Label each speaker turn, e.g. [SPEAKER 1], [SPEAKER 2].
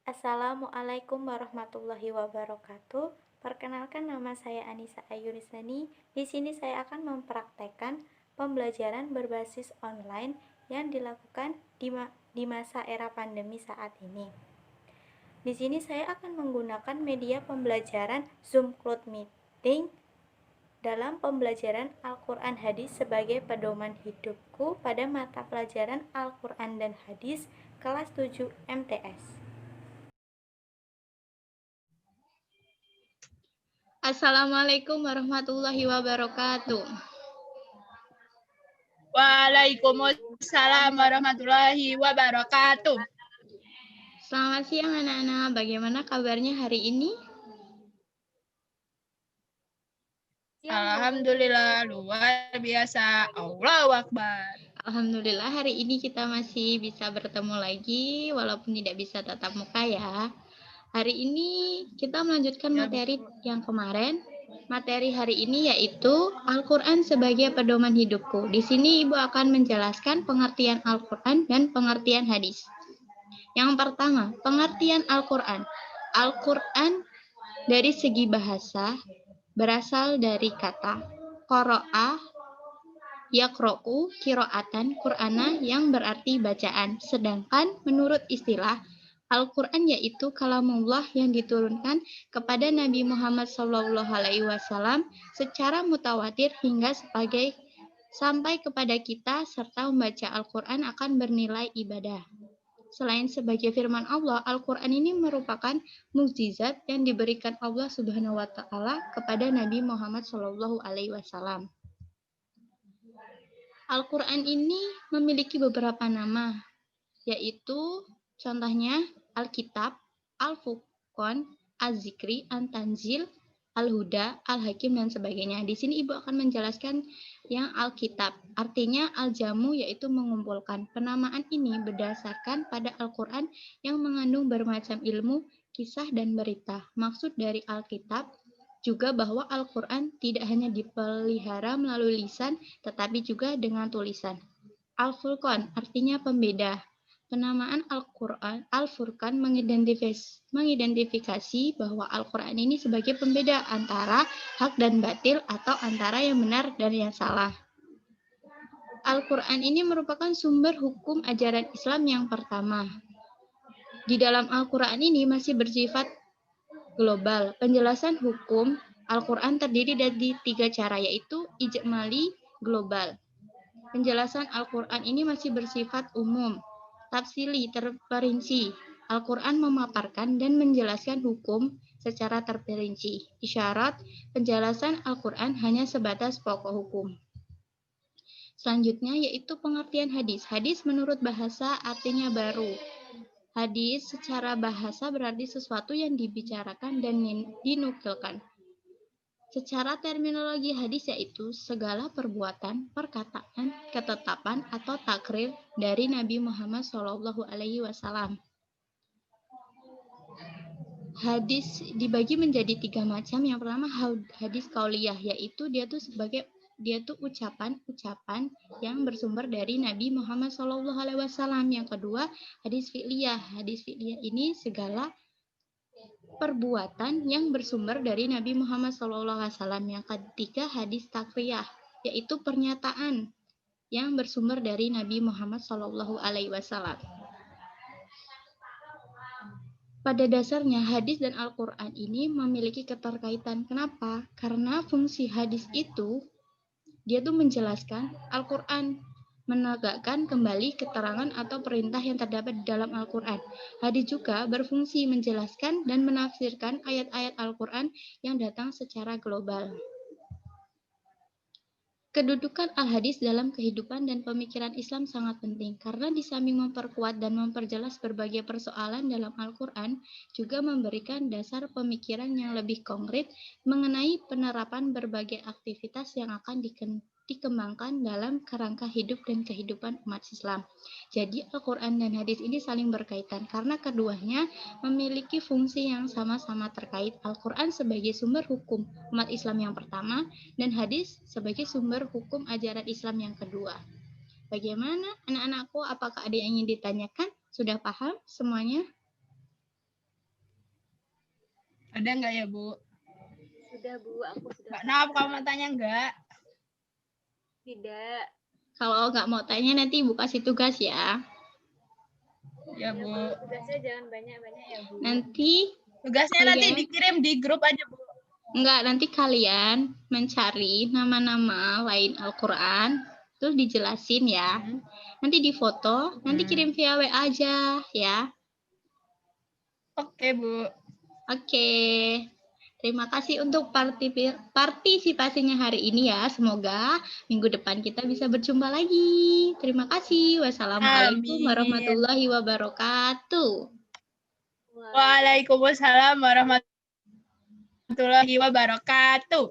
[SPEAKER 1] Assalamualaikum warahmatullahi wabarakatuh. Perkenalkan, nama saya Anissa Ayunisani. Di sini saya akan mempraktekkan pembelajaran berbasis online yang dilakukan di masa era pandemi saat ini. Di sini saya akan menggunakan media pembelajaran Zoom Cloud Meeting dalam pembelajaran Al-Quran Hadis sebagai pedoman hidupku pada mata pelajaran Al-Quran dan Hadis kelas 7 MTS.
[SPEAKER 2] Assalamualaikum warahmatullahi wabarakatuh.
[SPEAKER 3] Waalaikumsalam warahmatullahi wabarakatuh.
[SPEAKER 2] Selamat siang anak-anak, bagaimana kabarnya hari ini?
[SPEAKER 3] Alhamdulillah, luar biasa. Allahu Akbar.
[SPEAKER 2] Alhamdulillah hari ini kita masih bisa bertemu lagi walaupun tidak bisa tatap muka ya. Hari ini kita melanjutkan materi yang kemarin. Materi hari ini yaitu Al-Quran sebagai pedoman hidupku. Di sini Ibu akan menjelaskan pengertian Al-Quran dan pengertian hadis. Yang pertama, pengertian Al-Quran. Al-Quran dari segi bahasa berasal dari kata qara'a, yaqra'u, qira'atan, Qur'ana yang berarti bacaan. Sedangkan menurut istilah, Al-Quran yaitu kalamullah yang diturunkan kepada Nabi Muhammad SAW secara mutawatir hingga sampai kepada kita, serta membaca Al-Quran akan bernilai ibadah. Selain sebagai firman Allah, Al-Quran ini merupakan mukjizat yang diberikan Allah Subhanahu wa Ta'ala kepada Nabi Muhammad SAW. Al-Quran ini memiliki beberapa nama, yaitu contohnya Alkitab, Al-Furqan, Az-Zikri, An-Tanzil, Al-Huda, Al-Hakim, dan sebagainya. Di sini Ibu akan menjelaskan yang Alkitab, artinya Al-Jamu, yaitu mengumpulkan. Penamaan ini berdasarkan pada Al-Quran yang mengandung bermacam ilmu, kisah, dan berita. Maksud dari Alkitab juga bahwa Al-Quran tidak hanya dipelihara melalui lisan, tetapi juga dengan tulisan. Al-Furqan artinya pembeda. Penamaan Al-Quran, Al-Furqan mengidentifikasi bahwa Al-Quran ini sebagai pembeda antara hak dan batil atau antara yang benar dan yang salah. Al-Quran ini merupakan sumber hukum ajaran Islam yang pertama. Di dalam Al-Quran ini masih bersifat global. Penjelasan hukum Al-Quran terdiri dari 3 cara, yaitu ijmali, global. Penjelasan Al-Quran ini masih bersifat umum. Tafsili, terperinci. Al-Quran memaparkan dan menjelaskan hukum secara terperinci. Isyarat, penjelasan Al-Quran hanya sebatas pokok hukum. Selanjutnya yaitu pengertian hadis. Hadis menurut bahasa artinya baru. Hadis secara bahasa berarti sesuatu yang dibicarakan dan dinukilkan. Secara terminologi hadis yaitu segala perbuatan, perkataan, ketetapan, atau takrir dari Nabi Muhammad SAW. Hadis dibagi menjadi 3 macam. Yang pertama hadis qauliyah, yaitu dia tuh ucapan-ucapan yang bersumber dari Nabi Muhammad SAW. Yang kedua hadis fi'liyah. Hadis fi'liyah ini segala perbuatan yang bersumber dari Nabi Muhammad SAW. Yang ketiga hadis takriyah, yaitu pernyataan yang bersumber dari Nabi Muhammad SAW. Pada dasarnya hadis dan Al-Quran ini memiliki keterkaitan. Kenapa? Karena fungsi hadis itu dia tuh menjelaskan, Al-Quran menegakkan kembali keterangan atau perintah yang terdapat di dalam Al-Quran. Hadis juga berfungsi menjelaskan dan menafsirkan ayat-ayat Al-Quran yang datang secara global. Kedudukan al-hadis dalam kehidupan dan pemikiran Islam sangat penting, karena di samping memperkuat dan memperjelas berbagai persoalan dalam Al-Quran, juga memberikan dasar pemikiran yang lebih konkret mengenai penerapan berbagai aktivitas yang akan dikembangkan dalam kerangka hidup dan kehidupan umat Islam. Jadi Al-Quran dan hadis ini saling berkaitan karena keduanya memiliki fungsi yang sama-sama terkait. Al-Quran sebagai sumber hukum umat Islam yang pertama dan hadis sebagai sumber hukum ajaran Islam yang kedua. Bagaimana anak-anakku? Apakah ada yang ingin ditanyakan? Sudah paham semuanya?
[SPEAKER 3] Ada nggak ya, Bu?
[SPEAKER 4] Sudah, Bu. Aku sudah.
[SPEAKER 3] Mbak Naf, kamu mau tanya nggak?
[SPEAKER 4] Tidak.
[SPEAKER 2] Kalau nggak mau tanya nanti Ibu kasih tugas ya.
[SPEAKER 3] Ya, Bu.
[SPEAKER 4] Tugasnya jangan banyak-banyak ya, Bu.
[SPEAKER 2] Nanti
[SPEAKER 3] Tugasnya nanti
[SPEAKER 2] Kalian-
[SPEAKER 3] dikirim di grup aja, Bu.
[SPEAKER 2] nanti kalian mencari nama-nama lain Al-Qur'an, terus dijelasin ya. Nanti difoto, nanti kirim via WA aja ya.
[SPEAKER 3] Oke, Bu.
[SPEAKER 2] Oke. Terima kasih untuk partisipasinya hari ini ya. Semoga minggu depan kita bisa berjumpa lagi. Terima kasih. Wassalamualaikum
[SPEAKER 3] Amin.
[SPEAKER 2] warahmatullahi wabarakatuh.
[SPEAKER 3] Waalaikumsalam warahmatullahi wabarakatuh.